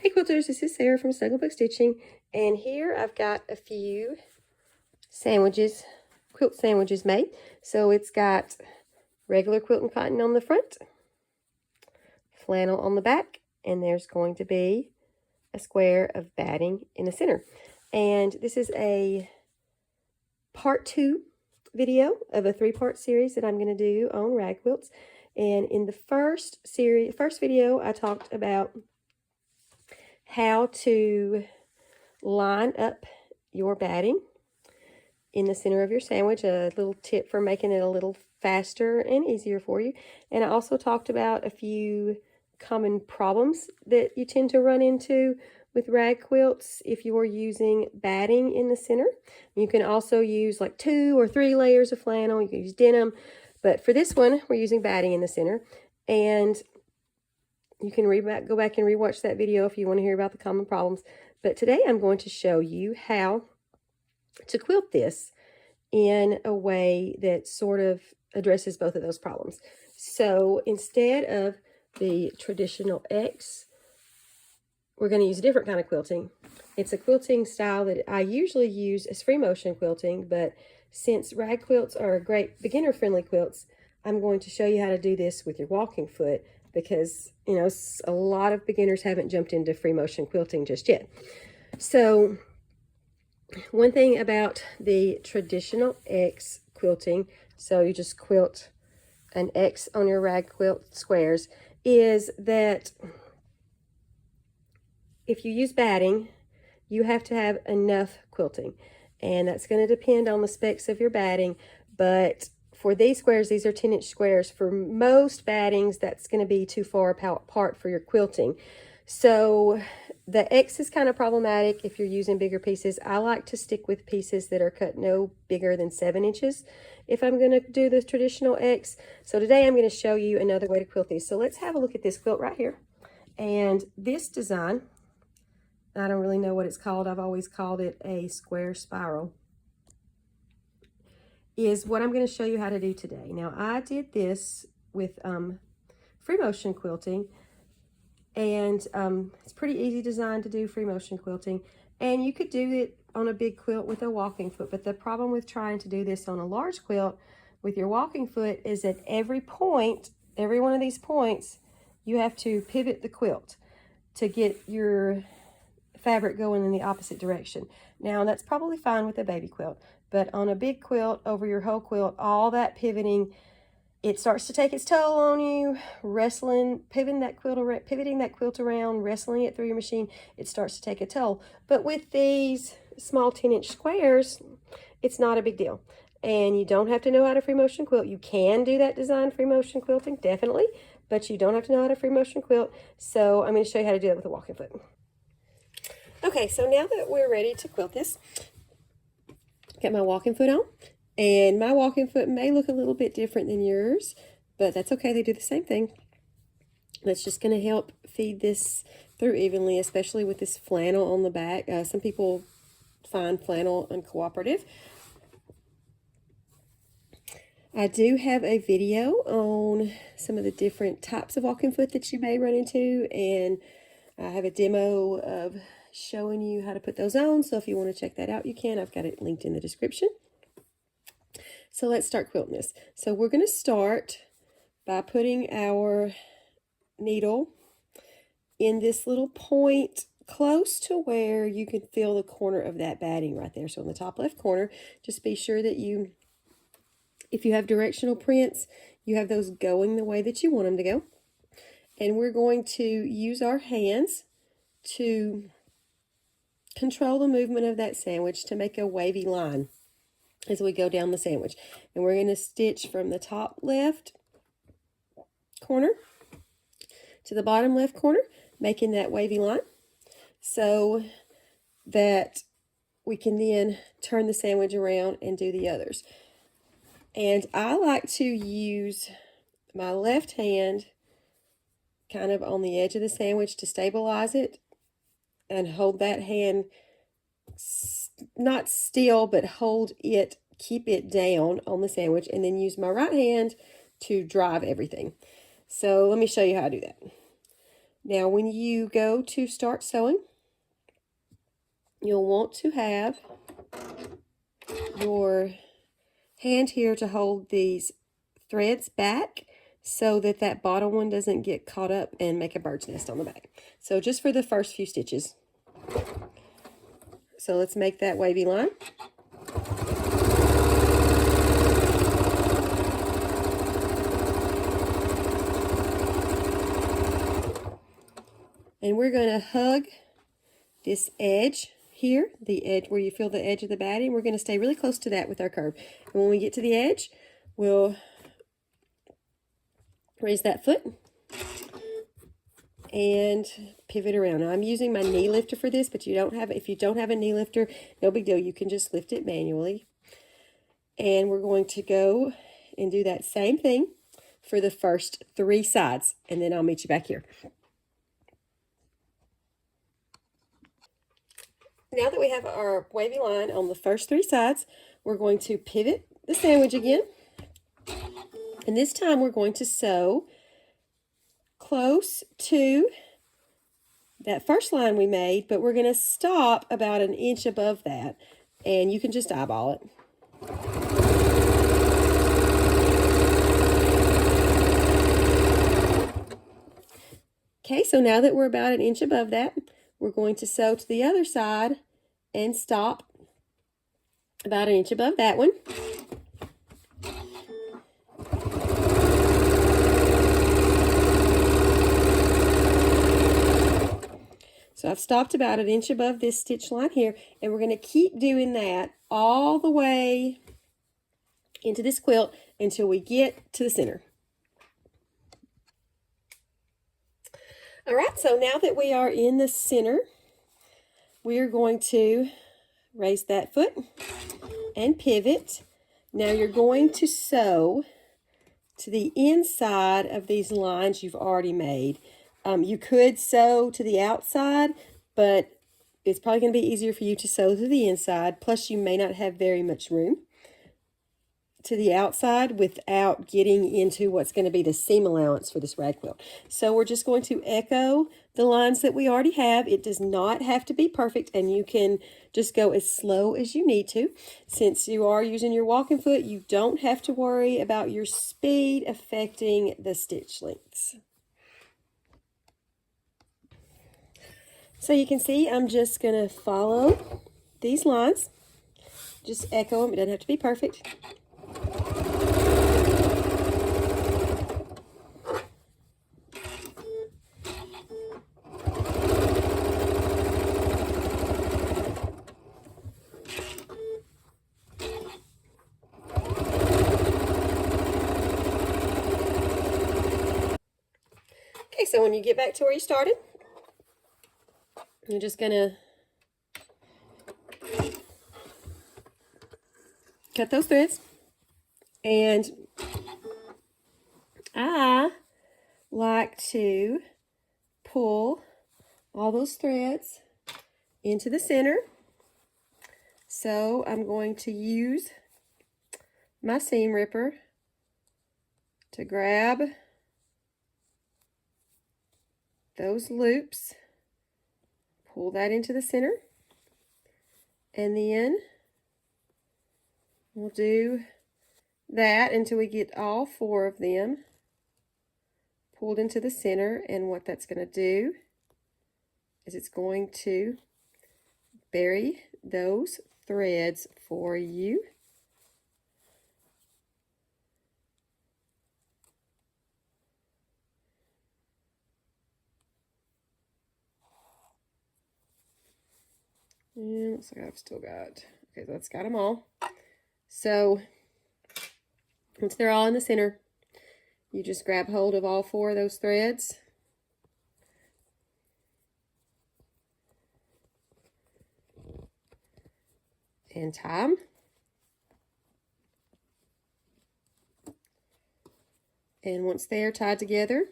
Hey quilters, this is Sarah from Snugglebug Stitching, and here I've got a few sandwiches, quilt sandwiches made. So it's got regular quilting cotton on the front, flannel on the back, and there's going to be a square of batting in the center. And this is a part 2 video of a 3-part series that I'm going to do on rag quilts. And in the first video, I talked about how to line up your batting in the center of your sandwich, a little tip for making it a little faster and easier for you. And I also talked about a few common problems that you tend to run into with rag quilts if you're using batting in the center. You can also use like 2 or 3 layers of flannel. You can use denim, but for this one we're using batting in the center. And you can go back and rewatch that video if you want to hear about the common problems. But today I'm going to show you how to quilt this in a way that sort of addresses both of those problems. So instead of the traditional X, we're going to use a different kind of quilting. It's a quilting style that I usually use as free motion quilting, but since rag quilts are great beginner-friendly quilts, I'm going to show you how to do this with your walking foot, because, you know, a lot of beginners haven't jumped into free motion quilting just yet. So one thing about the traditional X quilting, so you just quilt an X on your rag quilt squares, is that if you use batting, you have to have enough quilting. And that's going to depend on the specs of your batting, but for these squares, these are 10-inch squares. For most battings, that's going to be too far apart for your quilting. So the X is kind of problematic if you're using bigger pieces. I like to stick with pieces that are cut no bigger than 7 inches if I'm going to do the traditional X. So today I'm going to show you another way to quilt these. So let's have a look at this quilt right here. And this design, I don't really know what it's called. I've always called it a square spiral, is what I'm going to show you how to do today. Now, I did this with free motion quilting, and it's pretty easy design to do free motion quilting, and you could do it on a big quilt with a walking foot. But the problem with trying to do this on a large quilt with your walking foot is that every point, every one of these points, you have to pivot the quilt to get your fabric going in the opposite direction. Now, that's probably fine with a baby quilt, but on a big quilt over your whole quilt, all that pivoting, it starts to take its toll on you. Pivoting that quilt around, wrestling it through your machine, it starts to take a toll. But with these small 10-inch squares, it's not a big deal. And you don't have to know how to free motion quilt. You can do that design free motion quilting, definitely, but you don't have to know how to free motion quilt. So I'm going to show you how to do that with a walking foot. Okay, so now that we're ready to quilt this, got my walking foot on, and my walking foot may look a little bit different than yours, but that's okay, they do the same thing. That's just going to help feed this through evenly, especially with this flannel on the back. Some people find flannel uncooperative. I do have a video on some of the different types of walking foot that you may run into, and I have a demo of showing you how to put those on. So if you want to check that out, you can. I've got it linked in the description. So let's start quilting this. So we're going to start by putting our needle in this little point close to where you can feel the corner of that batting right there. So in the top left corner, just be sure that if you have directional prints, you have those going the way that you want them to go. And we're going to use our hands to control the movement of that sandwich to make a wavy line as we go down the sandwich. And we're going to stitch from the top left corner to the bottom left corner, making that wavy line so that we can then turn the sandwich around and do the others. And I like to use my left hand kind of on the edge of the sandwich to stabilize it, and hold that hand not still, but hold it, keep it down on the sandwich, and then use my right hand to drive everything. So let me show you how to do that. Now when you go to start sewing, you'll want to have your hand here to hold these threads back so that that bottom one doesn't get caught up and make a bird's nest on the back. So just for the first few stitches. So let's make that wavy line. And we're going to hug this edge here, the edge where you feel the edge of the batting. We're going to stay really close to that with our curve. And when we get to the edge, we'll raise that foot and pivot around. Now, I'm using my knee lifter for this, but if you don't have a knee lifter, no big deal. You can just lift it manually. And we're going to go and do that same thing for the first 3 sides, and then I'll meet you back here. Now that we have our wavy line on the first 3 sides, we're going to pivot the sandwich again. And this time we're going to sew close to that first line we made, but we're going to stop about 1 inch above that. And you can just eyeball it. Okay, so now that we're about 1 inch above that, we're going to sew to the other side and stop about 1 inch above that one. So I've stopped about 1 inch above this stitch line here, and we're going to keep doing that all the way into this quilt until we get to the center. All right, so now that we are in the center, we're going to raise that foot and pivot. Now you're going to sew to the inside of these lines you've already made. You could sew to the outside, but it's probably going to be easier for you to sew to the inside. Plus, you may not have very much room to the outside without getting into what's going to be the seam allowance for this rag quilt. So we're just going to echo the lines that we already have. It does not have to be perfect, and you can just go as slow as you need to. Since you are using your walking foot, you don't have to worry about your speed affecting the stitch lengths. So you can see I'm just going to follow these lines. Just echo them. It doesn't have to be perfect. Okay, so when you get back to where you started, you're just going to cut those threads. And I like to pull all those threads into the center. So I'm going to use my seam ripper to grab those loops, pull that into the center, and then we'll do that until we get all 4 of them pulled into the center. And what that's going to do is it's going to bury those threads for you. And looks like I've still got, okay, that's got them all. So once they're all in the center, you just grab hold of all 4 of those threads. And tie them. And once they are tied together,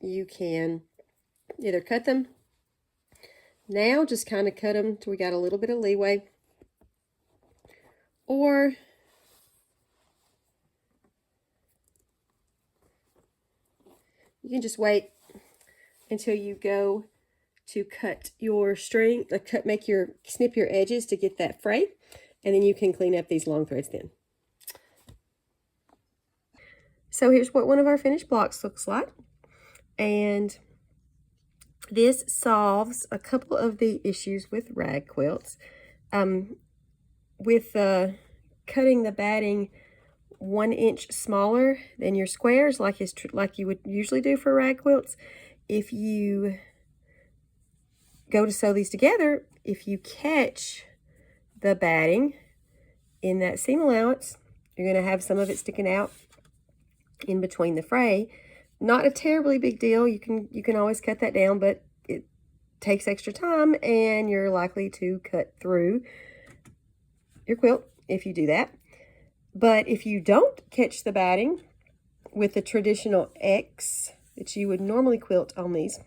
you can either cut them now, just kind of cut them till we got a little bit of leeway, or you can just wait until you go to cut your string, snip your edges to get that fray, and then you can clean up these long threads then. So here's what one of our finished blocks looks like, and this solves a couple of the issues with rag quilts. With cutting the batting 1 inch smaller than your squares, like you would usually do for rag quilts, if you go to sew these together, if you catch the batting in that seam allowance, you're going to have some of it sticking out in between the fray. Not a terribly big deal. You can always cut that down, but it takes extra time, and you're likely to cut through your quilt if you do that. But if you don't catch the batting with the traditional X that you would normally quilt on these,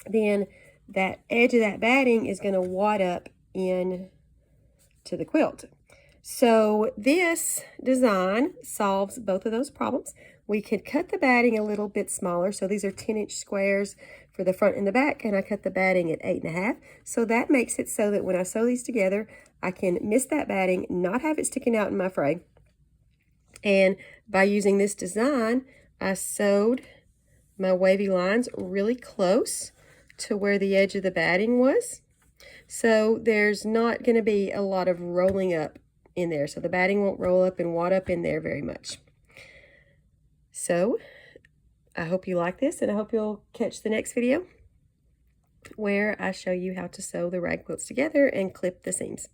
then that edge of that batting is going to wad up in to the quilt. So this design solves both of those problems. We could cut the batting a little bit smaller. So these are 10-inch squares for the front and the back, and I cut the batting at 8.5. So that makes it so that when I sew these together, I can miss that batting, not have it sticking out in my fray. And by using this design, I sewed my wavy lines really close to where the edge of the batting was. So there's not going to be a lot of rolling up in there. So the batting won't roll up and wad up in there very much. So I hope you like this, and I hope you'll catch the next video where I show you how to sew the rag quilts together and clip the seams.